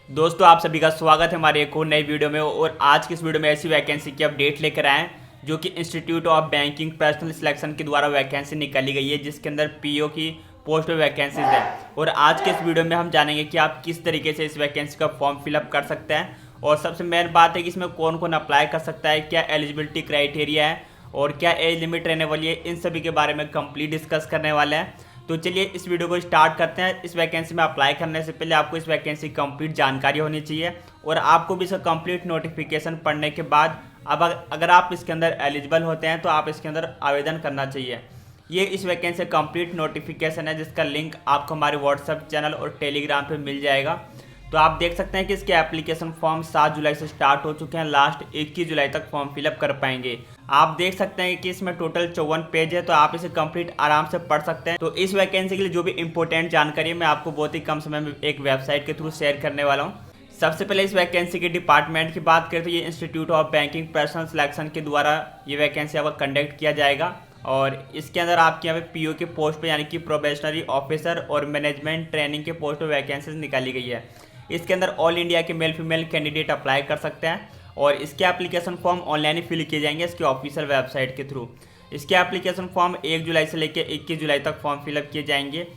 दोस्तों आप सभी का स्वागत है हमारे एक और नई वीडियो में। और आज की इस वीडियो में ऐसी वैकेंसी की अपडेट लेकर आए हैं जो कि institute of banking personal selection के द्वारा वैकेंसी निकाली गई है, जिसके अंदर पीओ की पोस्ट पे वैकेंसीज है। और आज के इस वीडियो में हम जानेंगे कि आप किस तरीके से इस वैकेंसी का फॉर्म फिलअप कर सकते हैं, और सबसे मेन बात है कि इसमें कौन कौन अप्लाई कर सकता है, क्या एलिजिबिलिटी क्राइटेरिया है और क्या एज लिमिट रहने वाली है, इन सभी के बारे में कंप्लीट डिस्कस करने वाले हैं। तो चलिए इस वीडियो को स्टार्ट करते हैं। इस वैकेंसी में अप्लाई करने से पहले आपको इस वैकेंसी की कंप्लीट जानकारी होनी चाहिए और आपको भी इसका कंप्लीट नोटिफिकेशन पढ़ने के बाद अब अगर आप इसके अंदर एलिजिबल होते हैं तो आप इसके अंदर आवेदन करना चाहिए। ये इस वैकेंसी का कंप्लीट नोटिफिकेशन है, जिसका लिंक आपको हमारे व्हाट्सएप चैनल और टेलीग्राम पे मिल जाएगा। तो आप देख सकते हैं कि इसके एप्लीकेशन फॉर्म 7 जुलाई से स्टार्ट हो चुके हैं, लास्ट 21 जुलाई तक फॉर्म फिलअप कर पाएंगे। आप देख सकते हैं कि इसमें टोटल 54 पेज है, तो आप इसे कंप्लीट आराम से पढ़ सकते हैं। तो इस वैकेंसी के लिए जो भी इंपॉर्टेंट जानकारी है मैं आपको बहुत ही कम समय में एक वेबसाइट के थ्रू शेयर करने वाला हूँ। सबसे पहले इस वैकेंसी के डिपार्टमेंट की बात करें तो ये institute of banking personal selection के द्वारा ये वैकेंसी आपका कंडक्ट किया जाएगा। और इसके अंदर आपके यहाँ पे पीओ के पोस्ट पे यानी कि प्रोबेशनरी ऑफिसर और मैनेजमेंट ट्रेनिंग के पोस्ट पे वैकेंसीज निकाली गई है। इसके अंदर ऑल इंडिया के मेल फीमेल कैंडिडेट अप्लाई कर सकते हैं और इसके एप्लीकेशन फॉर्म ऑनलाइन ही फिल किए जाएंगे इसकी ऑफिशियल वेबसाइट के थ्रू। इसके एप्लीकेशन फॉर्म 1 जुलाई से लेकर 21 जुलाई तक फॉर्म फिलअप किए जाएंगे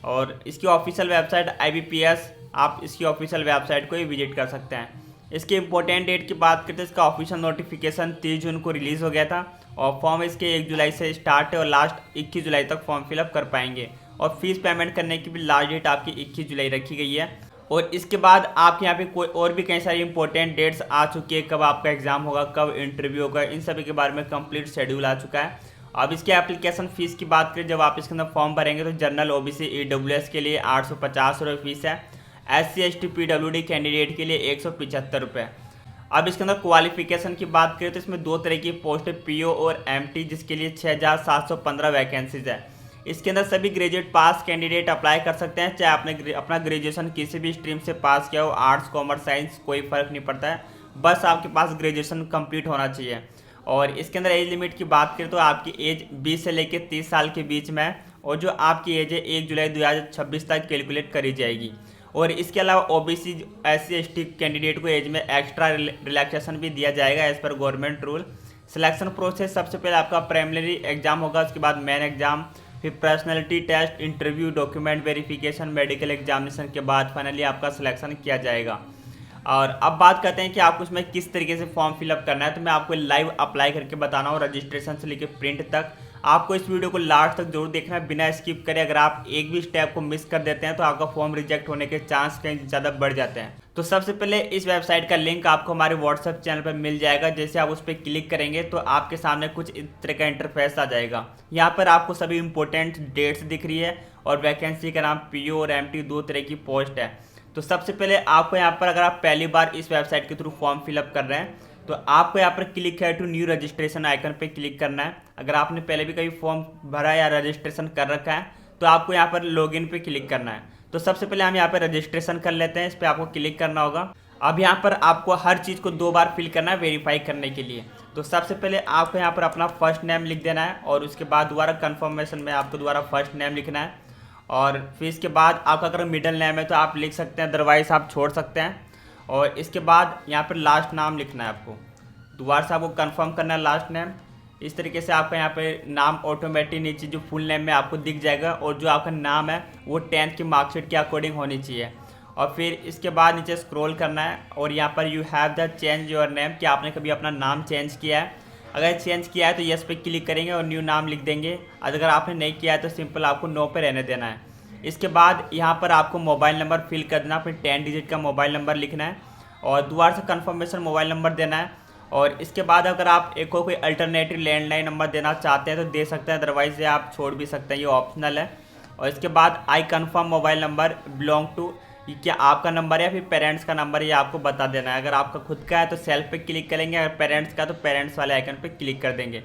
और इसकी ऑफिशियल वेबसाइट IBPS, आप इसकी ऑफिशियल वेबसाइट को ही विजिट कर सकते हैं। इसके इंपॉर्टेंट डेट की बात करते हैं, इसका ऑफिशियल नोटिफिकेशन 30 जून को रिलीज़ हो गया था और फॉर्म इसके 1 जुलाई से स्टार्ट है और लास्ट 21 जुलाई तक फॉर्म फिलअप कर पाएंगे। और फीस पेमेंट करने की भी लास्ट डेट आपकी 21 जुलाई रखी गई है। और इसके बाद आपके यहाँ पे कोई और भी कई सारी इंपॉर्टेंट डेट्स आ चुकी है, कब आपका एग्जाम होगा, कब इंटरव्यू होगा, इन सभी के बारे में कंप्लीट शेड्यूल आ चुका है। अब इसके एप्लीकेशन फीस की बात करें, जब आप इसके अंदर फॉर्म भरेंगे तो जनरल OBC EWS के लिए 850 रुपये फीस है, SC ST PWD कैंडिडेट के लिए 175 रुपये। अब इसके अंदर क्वालिफिकेशन की बात करें तो इसमें 2 तरह की पोस्ट है, PO और MT, जिसके लिए 6715 वैकेंसीज है। इसके अंदर सभी ग्रेजुएट पास कैंडिडेट अप्लाई कर सकते हैं, चाहे आपने अपना ग्रेजुएशन किसी भी स्ट्रीम से पास किया हो, आर्ट्स कॉमर्स साइंस कोई फ़र्क नहीं पड़ता है, बस आपके पास ग्रेजुएशन कंप्लीट होना चाहिए। और इसके अंदर एज लिमिट की बात करें तो आपकी एज 20 से लेकर 30 साल के बीच में है और जो आपकी एज है 1 जुलाई 2026 तक कैलकुलेट करी जाएगी। और इसके अलावा OBC SC ST कैंडिडेट को एज में एक्स्ट्रा रिलैक्सेशन भी दिया जाएगा as per government rule. Selection process, सबसे पहले आपका प्राइमरी एग्जाम होगा, उसके बाद मेन एग्जाम, फिर personality test, interview, document verification, medical examination के बाद फाइनली आपका सिलेक्शन किया जाएगा। और अब बात करते हैं कि आपको इसमें किस तरीके से फॉर्म फिलअप करना है, तो मैं आपको लाइव अप्लाई करके बताना हूँ, रजिस्ट्रेशन से लेकर प्रिंट तक। आपको इस वीडियो को लास्ट तक जरूर देखना है, बिना स्किप करे। अगर आप एक भी स्टेप को मिस कर देते हैं तो आपका फॉर्म रिजेक्ट होने के चांस कहीं ज़्यादा बढ़ जाते हैं। तो सबसे पहले इस वेबसाइट का लिंक आपको हमारे व्हाट्सएप चैनल पर मिल जाएगा। जैसे आप उस पर क्लिक करेंगे तो आपके सामने कुछ इस तरह का इंटरफेस आ जाएगा। यहाँ पर आपको सभी इंपॉर्टेंट डेट्स दिख रही है और वैकेंसी का नाम PO और MT 2 तरह की पोस्ट है। तो सबसे पहले आपको यहाँ पर, अगर आप पहली बार इस वेबसाइट के थ्रू फॉर्म फिलअप कर रहे हैं तो आपको यहाँ पर क्लिक है टू न्यू रजिस्ट्रेशन आइकन पे क्लिक करना है। अगर आपने पहले भी कभी फॉर्म भरा या रजिस्ट्रेशन कर रखा है तो आपको यहाँ पर लॉगिन पे क्लिक करना है। तो सबसे पहले हम यहाँ पर रजिस्ट्रेशन कर लेते हैं, इस पर आपको क्लिक करना होगा। अब यहाँ पर आपको हर चीज़ को 2 बार फिल करना है वेरीफाई करने के लिए। तो सबसे पहले आपको यहाँ पर अपना फर्स्ट नेम लिख देना है और उसके बाद दोबारा कन्फर्मेशन में आपको दोबारा फर्स्ट नेम लिखना है। और फिर इसके बाद आपका अगर मिडिल नेम है तो आप लिख सकते हैं, अदरवाइज आप छोड़ सकते हैं। और इसके बाद यहाँ पर लास्ट नाम लिखना है, आपको दोबारा से आपको कंफर्म करना है लास्ट नेम। इस तरीके से आपका यहाँ पे नाम ऑटोमेटिक नीचे जो फुल नेम में आपको दिख जाएगा और जो आपका नाम है वो 10th की मार्कशीट के अकॉर्डिंग होनी चाहिए। और फिर इसके बाद नीचे स्क्रॉल करना है और यहाँ पर you have the change your name, कि आपने कभी अपना नाम चेंज किया है। अगर चेंज किया है तो यस पे क्लिक करेंगे और न्यू नाम लिख देंगे। अगर आपने नहीं किया है तो सिंपल आपको नो पे रहने देना है। इसके बाद यहाँ पर आपको मोबाइल नंबर फिल कर देना, फिर 10 डिजिट का मोबाइल नंबर लिखना है और दोबारा से कन्फर्मेशन मोबाइल नंबर देना है। और इसके बाद अगर आप एक कोई अल्टरनेटिव लैंडलाइन नंबर देना चाहते हैं तो दे सकते हैं, अदरवाइज ये आप छोड़ भी सकते हैं, ये ऑप्शनल है। और इसके बाद I confirm mobile number belong to, ये क्या आपका नंबर है या फिर पेरेंट्स का नंबर है, ये आपको बता देना है। अगर आपका खुद का है तो सेल्फ पे क्लिक करेंगे, अगर पेरेंट्स का तो पेरेंट्स वाले आइकन पे क्लिक कर देंगे।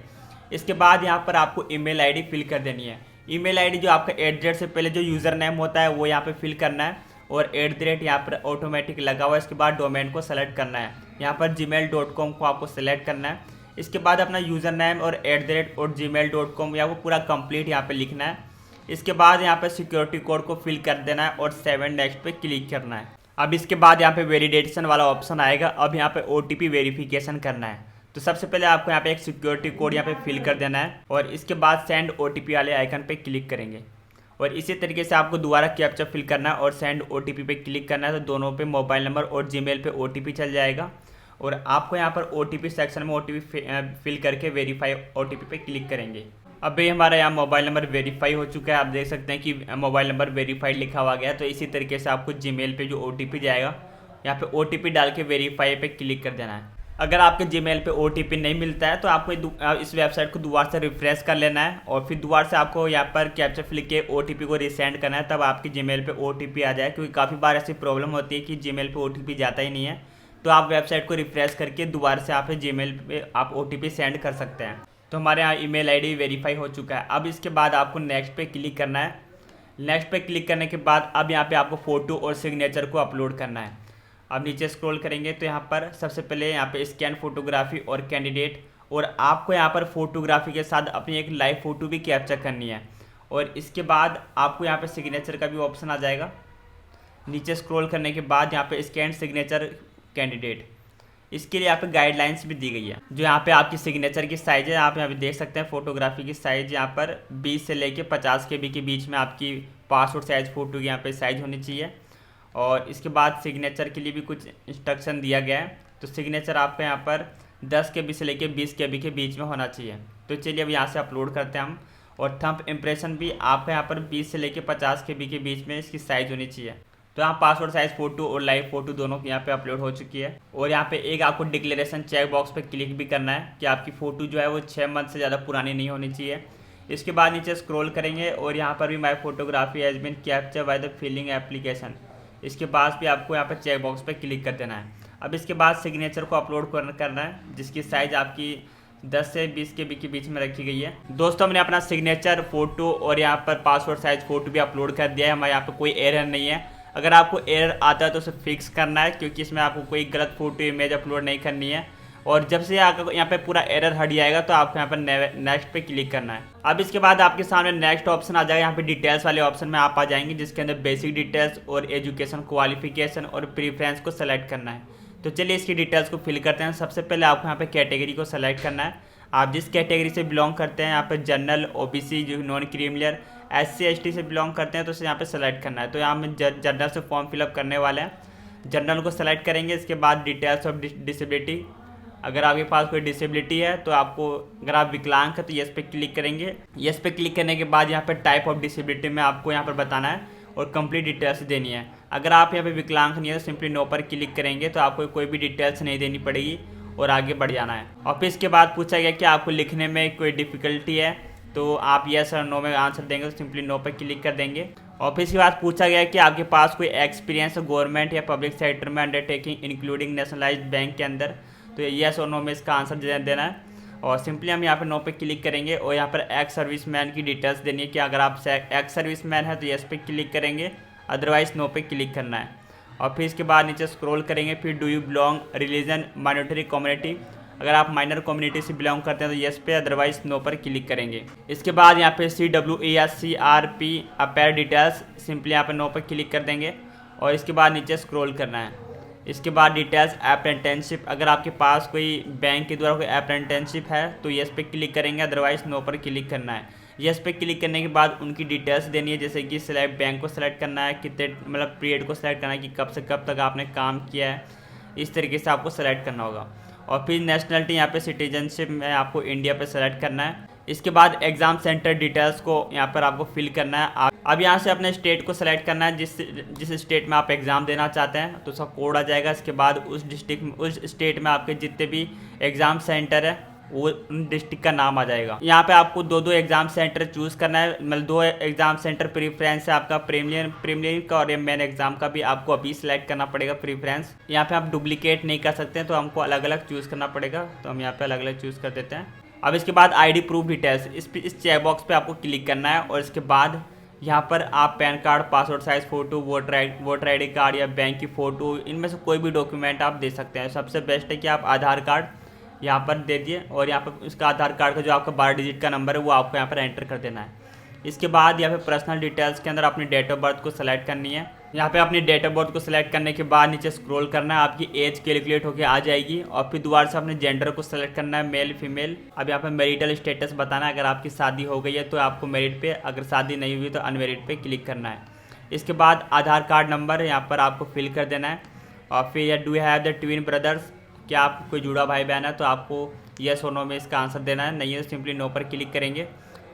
इसके बाद यहाँ पर आपको ईमेल आईडी फिल कर देनी है। ईमेल आईडी जो आपका एट से पहले जो यूज़र नेम होता है वो यहाँ पे फिल करना है और @ यहाँ पर ऑटोमेटिक लगा हुआ है। इसके बाद डोमेन को सेलेक्ट करना है, यहाँ पर gmail.com को आपको सेलेक्ट करना है। इसके बाद अपना यूज़र नेम और @gmail.com या वो पूरा कंप्लीट यहाँ पे लिखना है। इसके बाद यहाँ पे सिक्योरिटी कोड को फिल कर देना है और 7 नेक्स्ट पे क्लिक करना है। अब इसके बाद यहाँ पे वेलिडेशन वाला ऑप्शन आएगा। अब यहाँ पे OTP वेरिफिकेशन करना है। तो सबसे पहले आपको यहाँ पे एक सिक्योरिटी कोड यहाँ पे फिल कर देना है और इसके बाद सेंड OTP वाले आइकन पे क्लिक करेंगे और इसी तरीके से आपको दोबारा कैप्चा फिल करना है और सेंड OTP पे क्लिक करना है। तो दोनों पे मोबाइल नंबर और जीमेल पे OTP चल जाएगा और आपको यहाँ पर OTP सेक्शन में OTP फिल करके वेरीफाई OTP पे क्लिक करेंगे। अभी हमारा यहाँ मोबाइल नंबर वेरीफाई हो चुका है। आप देख सकते हैं कि मोबाइल नंबर वेरीफाइड लिखा हुआ गया है। तो इसी तरीके से आपको जीमेल पे जो OTP जाएगा यहाँ पे OTP डाल के वेरीफाई पे क्लिक कर देना है। अगर आपके जीमेल पे OTP नहीं मिलता है तो आपको इस वेबसाइट को दोबारा से रिफ्रेश कर लेना है और फिर दोबारा से आपको यहाँ पर कैप्चा फिल के OTP को रिसेंड करना है, तब आपके जीमेल पे OTP आ जाए। क्योंकि काफ़ी बार ऐसी प्रॉब्लम होती है कि जीमेल पे OTP जाता ही नहीं है। तो आप वेबसाइट को रिफ्रेश करके दोबारा से आप जीमेल पे आप OTP सेंड कर सकते हैं। तो हमारे यहाँ ईमेल आईडी वेरीफाई हो चुका है। अब इसके बाद आपको नेक्स्ट पे क्लिक करना है। नेक्स्ट पे क्लिक करने के बाद अब यहाँ पे आपको फ़ोटो और सिग्नेचर को अपलोड करना है। अब नीचे स्क्रॉल करेंगे तो यहाँ पर सबसे पहले यहाँ पे स्कैन फोटोग्राफी और कैंडिडेट, और आपको यहाँ पर फोटोग्राफी के साथ अपनी एक लाइव फ़ोटो भी कैप्चर करनी है। और इसके बाद आपको यहाँ पे सिग्नेचर का भी ऑप्शन आ जाएगा। नीचे स्क्रॉल करने के बाद यहाँ पे स्कैन सिग्नेचर कैंडिडेट, इसके लिए यहाँ पे गाइडलाइंस भी दी गई है। जो यहाँ पे आपकी सिग्नेचर की साइज़ है, आप यहाँ पे देख सकते हैं फोटोग्राफी की साइज़ यहाँ पर 20 से लेके 50 KB के बीच में आपकी पासपोर्ट साइज़ फ़ोटो की यहाँ पे साइज़ होनी चाहिए। और इसके बाद सिग्नेचर के लिए भी कुछ इंस्ट्रक्शन दिया गया है। तो सिग्नेचर आपका यहाँ पर 10 KB से लेके 20 KB के बीच में होना चाहिए। तो चलिए अब यहाँ से अपलोड करते हैं हम। और थंब इम्प्रेशन भी आपका यहाँ पर 20 से लेके 50 KB के बीच में इसकी साइज़ होनी चाहिए। तो यहाँ पासपोर्ट साइज़ फ़ोटो और लाइव फ़ोटो दोनों यहाँ पे अपलोड हो चुकी है। और यहाँ पे एक आपको डिक्लेरेशन चेक बॉक्स पे क्लिक भी करना है कि आपकी फ़ोटो जो है वो 6 मंथ से ज़्यादा पुरानी नहीं होनी चाहिए। इसके बाद नीचे स्क्रॉल करेंगे और यहाँ पर भी my photography has been capture by the filling application, इसके पास भी आपको यहाँ पर चेक बॉक्स पे क्लिक कर देना है। अब इसके बाद सिग्नेचर को अपलोड करना है जिसकी साइज़ आपकी 10 से 20 KB के बीच में रखी गई है। दोस्तों हमने अपना सिग्नेचर, फ़ोटो और यहाँ पर पासपोर्ट साइज़ फ़ोटो भी अपलोड कर दिया है। हमारे यहाँ पर कोई एरर नहीं है। अगर आपको एरर आता है तो उसे फिक्स करना है, क्योंकि इसमें आपको कोई गलत फ़ोटो इमेज अपलोड नहीं करनी है। और जब से आपको यहाँ पे पूरा एरर हट जाएगा तो आपको यहाँ पर नेक्स्ट पे क्लिक करना है। अब इसके बाद आपके सामने नेक्स्ट ऑप्शन आ जाएगा। यहाँ पे डिटेल्स वाले ऑप्शन में आप आ जाएंगे, जिसके अंदर बेसिक डिटेल्स और एजुकेशन क्वालिफिकेशन और प्रीफ्रेंस को सेलेक्ट करना है। तो चलिए इसकी डिटेल्स को फिल करते हैं। सबसे पहले आपको यहाँ पे कैटेगरी को सेलेक्ट करना है। आप जिस कैटेगरी से बिलोंग करते हैं, यहाँ पर जनरल, OBC, जो नॉन क्रीमिलियर, SC ST से बिलोंग करते हैं तो उसे यहाँ पे सेलेक्ट करना है। तो यहाँ हम जनरल से फॉर्म फिलअप करने वाले हैं। जनरल को सेलेक्ट करेंगे। इसके बाद डिटेल्स ऑफ डिसेबिलिटी, अगर आपके पास कोई डिसेबिलिटी है तो आपको, अगर आप विकलांग है तो यस पे क्लिक करेंगे। यस पे क्लिक करने के बाद यहाँ पे टाइप ऑफ डिसेबिलिटी में आपको यहाँ पर बताना है और कंप्लीट डिटेल्स देनी है। अगर आप यहाँ पे विकलांग नहीं है तो सिंपली नो पर क्लिक करेंगे तो आपको कोई भी डिटेल्स नहीं देनी पड़ेगी और आगे बढ़ जाना है। और फिर इसके बाद पूछा गया कि आपको लिखने में कोई डिफ़िकल्टी है, तो आप यस और नो में आंसर देंगे तो सिंपली नो पर क्लिक कर देंगे। और फिर इसके बाद पूछा गया कि आपके पास कोई एक्सपीरियंस गवर्नमेंट या पब्लिक सेक्टर में अंडरटेकिंग इंक्लूडिंग नेशनलाइज्ड बैंक के अंदर, तो यस और नो में इसका आंसर देना है। और सिंपली हम यहाँ पर नो पे क्लिक करेंगे और यहाँ पर एक्स सर्विसमैन की डिटेल्स देनी है कि अगर आप एक्स सर्विसमैन है तो यस पे क्लिक करेंगे, अदरवाइज नो पे क्लिक करना है। और फिर इसके बाद नीचे स्क्रॉल करेंगे। फिर do you belong religion minority community, अगर आप माइनर कम्युनिटी से बिलोंग करते हैं तो यस पे, अदरवाइज नो पर क्लिक करेंगे। इसके बाद यहाँ पे CWE या CRP अपेयर डिटेल्स, सिंपली यहाँ पर नो पर क्लिक कर देंगे और इसके बाद नीचे स्क्रॉल करना है। इसके बाद डिटेल्स अप्रेंटिसशिप, अगर आपके पास कोई बैंक के द्वारा कोई अप्रेंटिसशिप है तो यस पे क्लिक करेंगे, अदरवाइज नो पर क्लिक करना है। यस पे क्लिक करने के बाद उनकी डिटेल्स देनी है, जैसे कि सिलेक्ट बैंक को सिलेक्ट करना है, कितने मतलब पीरियड को सिलेक्ट करना है कि कब से कब तक आपने काम किया है, इस तरीके से आपको सेलेक्ट करना होगा। और फिर नेशनलिटी यहाँ पे सिटीजनशिप में आपको इंडिया पे सेलेक्ट करना है। इसके बाद एग्ज़ाम सेंटर डिटेल्स को यहाँ पर आपको फिल करना है। अब यहाँ से अपने स्टेट को सेलेक्ट करना है, जिस स्टेट में आप एग्ज़ाम देना चाहते हैं तो उसका कोड आ जाएगा। इसके बाद उस स्टेट में आपके जितने भी एग्ज़ाम सेंटर है वो उन डिस्ट्रिक्ट का नाम आ जाएगा। यहाँ पे आपको दो एग्ज़ाम सेंटर चूज़ करना है, मतलब 2 एग्ज़ाम सेंटर प्रीफ्रेंस है आपका, प्रीलिमिनरी का और मेन एग्ज़ाम का भी आपको अभी सिलेक्ट करना पड़ेगा प्रीफ्रेंस। यहाँ पे आप डुप्लीकेट नहीं कर सकते हैं तो हमको अलग अलग चूज़ करना पड़ेगा, तो हम यहाँ पे अलग अलग चूज़ कर देते हैं। अब इसके बाद ID प्रूफ डिटेल्स, इस चेक बॉक्स पे आपको क्लिक करना है और इसके बाद यहाँ पर आप pan card, passport size photo, voter ID card या बैंक की फ़ोटो, इनमें से कोई भी डॉक्यूमेंट आप दे सकते हैं। सबसे बेस्ट है कि आप आधार कार्ड यहाँ पर दे दिए और यहाँ पर उसका आधार कार्ड का जो आपका 12 डिजिट का नंबर है वो आपको यहाँ पर एंटर कर देना है। इसके बाद यहाँ पे पर्सनल डिटेल्स के अंदर अपनी डेट ऑफ बर्थ को सेलेक्ट करनी है यहाँ पे अपनी डेट ऑफ बर्थ को सिलेक्ट करने के बाद नीचे स्क्रॉल करना है, आपकी एज कैलकुलेट होकर आ जाएगी और फिर दोबारा से अपने जेंडर को सिलेक्ट करना है, मेल फीमेल। अब यहाँ पे मैरिटल स्टेटस बताना है, अगर आपकी शादी हो गई है तो आपको मेरिट पे, अगर शादी नहीं हुई तो अनमेरिड पे क्लिक करना है। इसके बाद आधार कार्ड नंबर यहाँ पर आपको फिल कर देना है और फिर do have the twin brothers, क्या आप कोई जुड़ा भाई बहन है तो आपको येस और नो में इसका आंसर देना है, नहीं है तो सिंपली नो पर क्लिक करेंगे।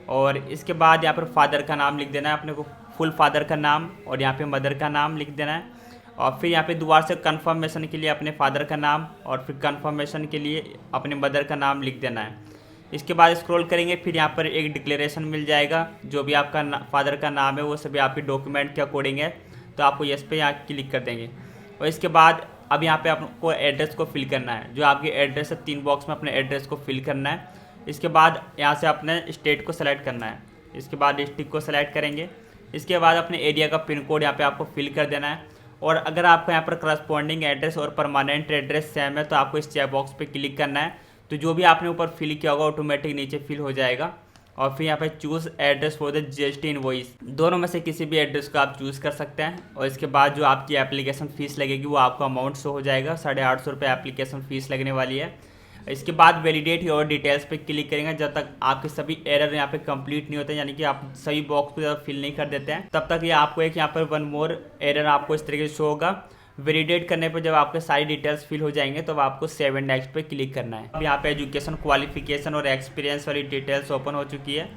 और इसके बाद यहाँ पर फादर का नाम लिख देना है, अपने को फुल फादर का नाम और यहाँ पे मदर का नाम लिख देना है। और फिर यहाँ पे दोबारा से कंफर्मेशन के लिए अपने फादर का नाम और फिर कंफर्मेशन के लिए अपने मदर का नाम लिख देना है। इसके बाद स्क्रॉल करेंगे, फिर यहाँ पर एक डिक्लेरेशन मिल जाएगा, जो भी आपका फादर का नाम है वो सभी आपके डॉक्यूमेंट के अकॉर्डिंग है, तो आपको यस पे यहाँ क्लिक कर देंगे। और इसके बाद अब यहाँ पे आपको एड्रेस को फिल करना है, जो आपकी एड्रेस है 3 बॉक्स में अपने एड्रेस को फिल करना है। इसके बाद यहाँ से अपने स्टेट को सेलेक्ट करना है, इसके बाद डिस्ट्रिक्ट को सेलेक्ट करेंगे। इसके बाद अपने एरिया का पिन कोड यहाँ पे आपको फिल कर देना है। और अगर आपका यहाँ पर करस्पॉन्डिंग एड्रेस और परमानेंट एड्रेस सेम है तो आपको इस चेक बॉक्स पे क्लिक करना है, तो जो भी आपने ऊपर फिल किया होगा ऑटोमेटिक नीचे फिल हो जाएगा। और फिर यहाँ पे choose address for the GST invoice, दोनों में से किसी भी एड्रेस को आप चूज़ कर सकते हैं। और इसके बाद जो आपकी एप्लीकेशन फ़ीस लगेगी वो आपको अमाउंट शो हो जाएगा, 850 रुपये एप्लीकेशन फ़ीस लगने वाली है। इसके बाद वैलिडेट योर डिटेल्स पे क्लिक करेंगे, जब तक आपके सभी एरर यहाँ पे कंप्लीट नहीं होते, यानी कि आप सभी बॉक्स को जब फिल नहीं कर देते हैं तब तक ये आपको एक यहाँ पर 1 मोर एरर आपको इस तरीके से शो होगा। वैलिडेट करने पर जब आपके सारी डिटेल्स फिल हो जाएंगे तो आपको सेव एंड नेक्स्ट पे क्लिक करना है। अब यहाँ पे एजुकेशन, क्वालिफिकेशन और एक्सपीरियंस वाली डिटेल्स ओपन हो चुकी है।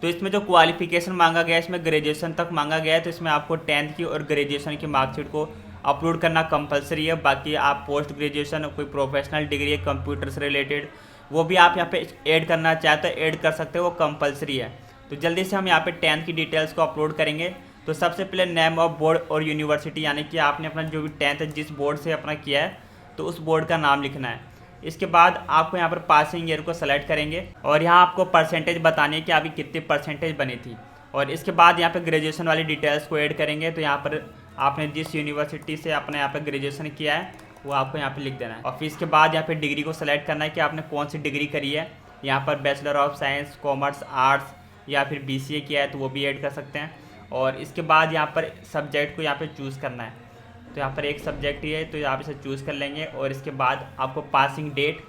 तो इसमें जो क्वालिफिकेशन मांगा गया है इसमें ग्रेजुएशन तक मांगा गया है, तो इसमें आपको 10th की और ग्रेजुएशन की मार्कशीट को अपलोड करना कंपलसरी है। बाकी आप पोस्ट ग्रेजुएशन, कोई प्रोफेशनल डिग्री है कंप्यूटर से रिलेटेड, वो भी आप यहाँ पे ऐड करना चाहते हो ऐड कर सकते हो, वो कंपलसरी है। तो जल्दी से हम यहाँ पे 10th की डिटेल्स को अपलोड करेंगे। तो सबसे पहले नेम ऑफ बोर्ड और यूनिवर्सिटी, यानी कि आपने अपना जो भी 10th जिस बोर्ड से अपना किया है तो उस बोर्ड का नाम लिखना है। इसके बाद आपको यहाँ पर पासिंग ईयर को सेलेक्ट करेंगे और यहाँ आपको परसेंटेज बतानी है कि आपकी कितनी परसेंटेज बनी थी। और इसके बाद यहाँ पे ग्रेजुएशन वाली डिटेल्स को ऐड करेंगे, तो यहाँ पर आपने जिस यूनिवर्सिटी से अपने यहाँ पर ग्रेजुएशन किया है वो आपको यहाँ पे लिख देना है। और फिर इसके बाद यहाँ पे डिग्री को सेलेक्ट करना है कि आपने कौन सी डिग्री करी है, यहाँ पर bachelor of science, commerce, arts या फिर BCA किया है तो वो भी ऐड कर सकते हैं। और इसके बाद यहाँ पर सब्जेक्ट को यहाँ पे चूज़ करना है, तो यहाँ पर एक सब्जेक्ट ही है तो आप इसे चूज़ कर लेंगे। और इसके बाद आपको पासिंग डेट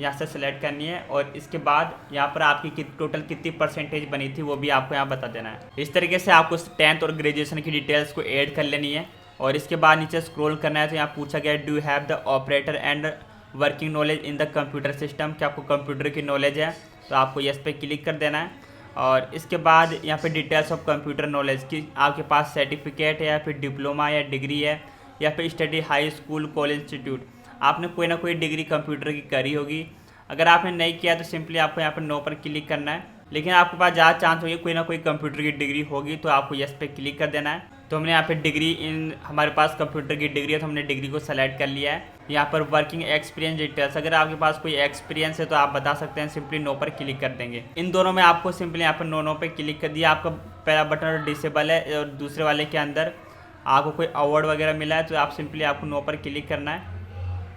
यहाँ से सेलेक्ट करनी है और इसके बाद यहाँ पर आपकी टोटल कितनी परसेंटेज बनी थी वो भी आपको यहाँ बता देना है। इस तरीके से आपको 10th और ग्रेजुएशन की डिटेल्स को ऐड कर लेनी है। और इसके बाद नीचे स्क्रॉल करना है, तो यहाँ पूछा गया do have the operator and working knowledge in the computer system, क्या आपको कंप्यूटर की नॉलेज है, तो आपको यस पे क्लिक कर देना है। और इसके बाद यहाँ पे डिटेल्स ऑफ कंप्यूटर नॉलेज की आपके पास सर्टिफिकेट है या फिर डिप्लोमा या डिग्री है या फिर study high school, college, institute, आपने कोई ना कोई डिग्री कंप्यूटर की करी होगी। अगर आपने नहीं किया तो सिंपली आपको यहाँ पर नो पर क्लिक करना है, लेकिन आपके पास ज़्यादा चांस होगी कोई ना कोई कंप्यूटर की डिग्री होगी तो आपको यस पे क्लिक कर देना है। तो हमने यहाँ पे डिग्री इन हमारे पास कंप्यूटर की डिग्री है तो हमने डिग्री को सेलेक्ट कर लिया है। यहाँ पर वर्किंग एक्सपीरियंस डिटेल्स, अगर आपके पास कोई एक्सपीरियंस है तो आप बता सकते हैं, सिंपली नो पर क्लिक कर देंगे। इन दोनों में आपको सिंपली यहाँ पर नो पे क्लिक कर दिया। आपका पहला बटन डिसेबल है और दूसरे वाले के अंदर आपको कोई अवार्ड वगैरह मिला है तो आप सिंपली आपको नो पर क्लिक करना है।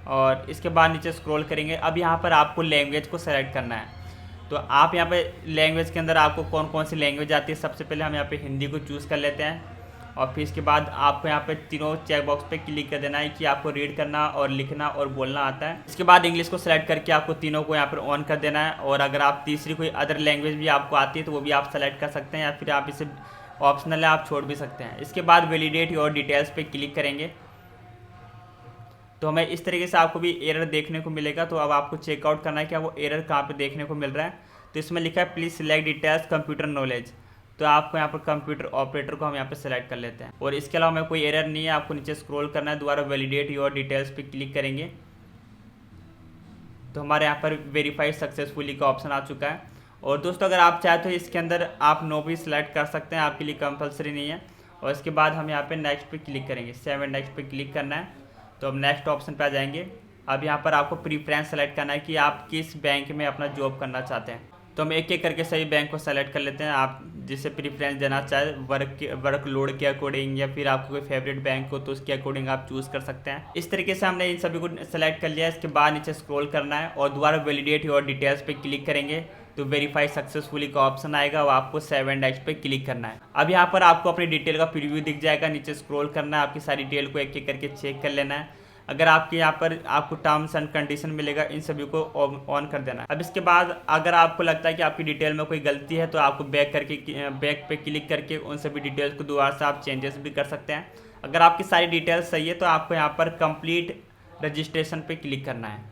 और इसके बाद नीचे स्क्रॉल करेंगे, अब यहाँ पर आपको लैंग्वेज को सेलेक्ट करना है। तो आप यहाँ पे लैंग्वेज के अंदर आपको कौन कौन सी लैंग्वेज आती है, सबसे पहले हम यहाँ पे हिंदी को चूज़ कर लेते हैं। और फिर इसके बाद आपको यहाँ पे तीनों चेक बॉक्स पे क्लिक कर देना है कि आपको रीड करना और लिखना और बोलना आता है। इसके बाद इंग्लिश को सेलेक्ट करके आपको तीनों को यहाँ पर ऑन कर देना है। और अगर आप तीसरी कोई अदर लैंग्वेज भी आपको आती है तो वो भी आप सेलेक्ट कर सकते हैं या फिर आप इसे ऑप्शनल है, आप छोड़ भी सकते हैं। इसके बाद वैलिडेट योर डिटेल्स पे क्लिक करेंगे तो हमें इस तरीके से आपको भी एरर देखने को मिलेगा। तो अब आपको चेकआउट करना है कि वो एरर कहाँ पे देखने को मिल रहा है। तो इसमें लिखा है please select details computer knowledge, तो आपको यहाँ पर कंप्यूटर ऑपरेटर को हम यहाँ पे सेलेक्ट कर लेते हैं। और इसके अलावा हमें कोई एरर नहीं है, आपको नीचे स्क्रॉल करना है, दोबारा वैलिडेट योर डिटेल्स पे क्लिक करेंगे तो हमारे यहाँ पर वेरीफाइड सक्सेसफुली का ऑप्शन आ चुका है। और दोस्तों अगर आप चाहे तो इसके अंदर आप नो भी सिलेक्ट कर सकते हैं, आपके लिए कंपलसरी नहीं है। और इसके बाद हम यहाँ पे नेक्स्ट पे क्लिक करेंगे, 7 नेक्स्ट पे क्लिक करना है तो अब नेक्स्ट ऑप्शन पे आ जाएंगे। अब यहाँ पर आपको प्रीफ्रेंस सेलेक्ट करना है कि आप किस बैंक में अपना जॉब करना चाहते हैं। तो हम एक एक करके सभी बैंक को सेलेक्ट कर लेते हैं। आप जिसे प्रीफरेंस देना चाहे वर्क लोड के अकॉर्डिंग, या फिर आपको कोई फेवरेट बैंक हो तो उसके अकॉर्डिंग आप चूज़ कर सकते हैं। इस तरीके से हमने इन सभी को सेलेक्ट कर लिया। इसके बाद नीचे स्क्रॉल करना है और दोबारा वैलिडेट योर डिटेल्स पे क्लिक करेंगे तो वेरीफाई सक्सेसफुली का ऑप्शन आएगा, वो आपको सेव एंड नेक्स्ट पे क्लिक करना है। अब यहाँ पर आपको अपनी डिटेल का प्रीव्यू दिख जाएगा। नीचे स्क्रॉल करना है, आपकी सारी डिटेल को एक एक करके चेक कर लेना है। अगर आपके यहाँ पर आपको टर्म्स एंड कंडीशन मिलेगा, इन सभी को ऑन कर देना है। अब इसके बाद अगर आपको लगता है कि आपकी डिटेल में कोई गलती है तो आपको बैक पे क्लिक करके उन सभी डिटेल्स को दोबारा से आप चेंजेस भी कर सकते हैं। अगर आपकी सारी डिटेल्स सही है तो आपको यहाँ पर कंप्लीट रजिस्ट्रेशन पे क्लिक करना है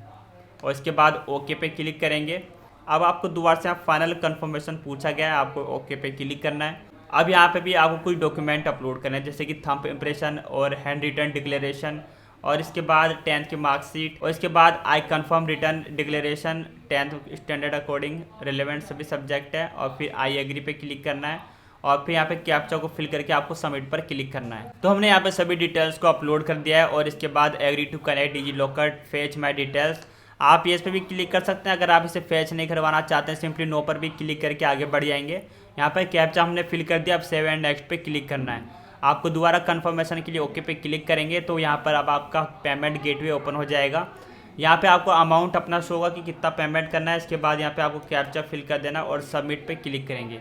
और इसके बाद ओके पे क्लिक करेंगे। अब आपको दोबारा से फाइनल कंफर्मेशन पूछा गया है, आपको ओके पे क्लिक करना है। अब यहाँ पे भी आपको कोई डॉक्यूमेंट अपलोड करना है, जैसे कि थंब इम्प्रेशन और हैंड रिटन डिक्लेरेशन, और इसके बाद 10th की मार्कशीट, और इसके बाद I confirm return declaration 10th standard according relevant सभी सब्जेक्ट है, और फिर आई एग्री पे क्लिक करना है और फिर यहाँ पे कैप्चा को फिल करके आपको सबमिट पर क्लिक करना है। तो हमने यहाँ पे सभी डिटेल्स को अपलोड कर दिया है और इसके बाद agree to connect DigiLocker fetch my details, आप ये इस पर भी क्लिक कर सकते हैं। अगर आप इसे फेच नहीं करवाना चाहते हैं, सिंपली नो पर भी क्लिक करके आगे बढ़ जाएंगे। यहाँ पर कैप्चा हमने फिल कर दिया, अब सेव एंड नेक्स्ट पे क्लिक करना है। आपको दोबारा कंफर्मेशन के लिए ओके पे क्लिक करेंगे तो यहाँ पर अब आपका पेमेंट गेटवे ओपन हो जाएगा। यहाँ पे आपको अमाउंट अपना शो होगा कि कितना पेमेंट करना है। इसके बाद यहाँ पे आपको कैप्चा फिल कर देना और सबमिट पे क्लिक करेंगे।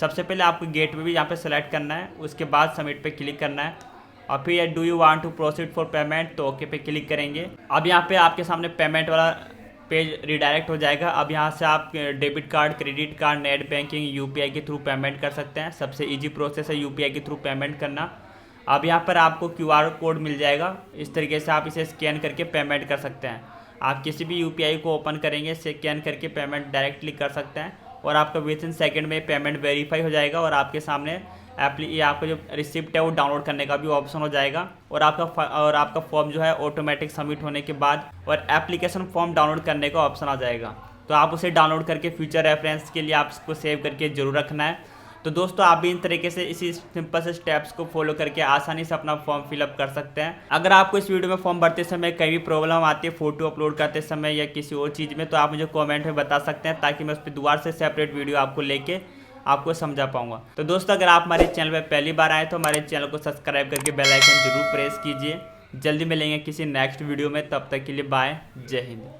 सबसे पहले आपको गेटवे भी यहाँ पे सेलेक्ट करना है, उसके बाद सबमिट पे क्लिक करना है और फिर do you want to proceed for payment, तो ओके पे क्लिक करेंगे। अब यहाँ पे आपके सामने पेमेंट वाला पेज रिडायरेक्ट हो जाएगा। अब यहाँ से आप debit card, credit card, net banking, UPI के थ्रू पेमेंट कर सकते हैं। सबसे इजी प्रोसेस है यूपीआई के थ्रू पेमेंट करना। अब यहाँ पर आपको क्यूआर कोड मिल जाएगा, इस तरीके से आप इसे स्कैन करके पेमेंट कर सकते हैं। आप किसी भी यूपीआई को ओपन करेंगे, स्कैन करके पेमेंट डायरेक्टली कर सकते हैं और आपका विद इन सेकेंड में पेमेंट वेरीफाई हो जाएगा और आपके सामने आपको जो रिसिप्ट है वो डाउनलोड करने का भी ऑप्शन हो जाएगा और आपका फॉर्म जो है ऑटोमेटिक सबमिट होने के बाद और एप्लीकेशन फॉर्म डाउनलोड करने का ऑप्शन आ जाएगा। तो आप उसे डाउनलोड करके फ्यूचर रेफरेंस के लिए आप इसको सेव करके जरूर रखना है। तो दोस्तों आप भी इन तरीके से इसी सिंपल से स्टेप्स को फॉलो करके आसानी से अपना फॉर्म फिलअप कर सकते हैं। अगर आपको इस वीडियो में फॉर्म भरते समय कहीं भी प्रॉब्लम आती है फोटो अपलोड करते समय या किसी और चीज़ में, तो आप मुझे कमेंट में बता सकते हैं ताकि मैं उस पर दोबारा से सेपरेट वीडियो आपको लेके आपको समझा पाऊंगा। तो दोस्तों अगर आप हमारे चैनल पर पहली बार आए तो हमारे चैनल को सब्सक्राइब करके बेल आइकन जरूर प्रेस कीजिए। जल्दी मिलेंगे किसी नेक्स्ट वीडियो में, तब तक के लिए बाय, जय हिंद।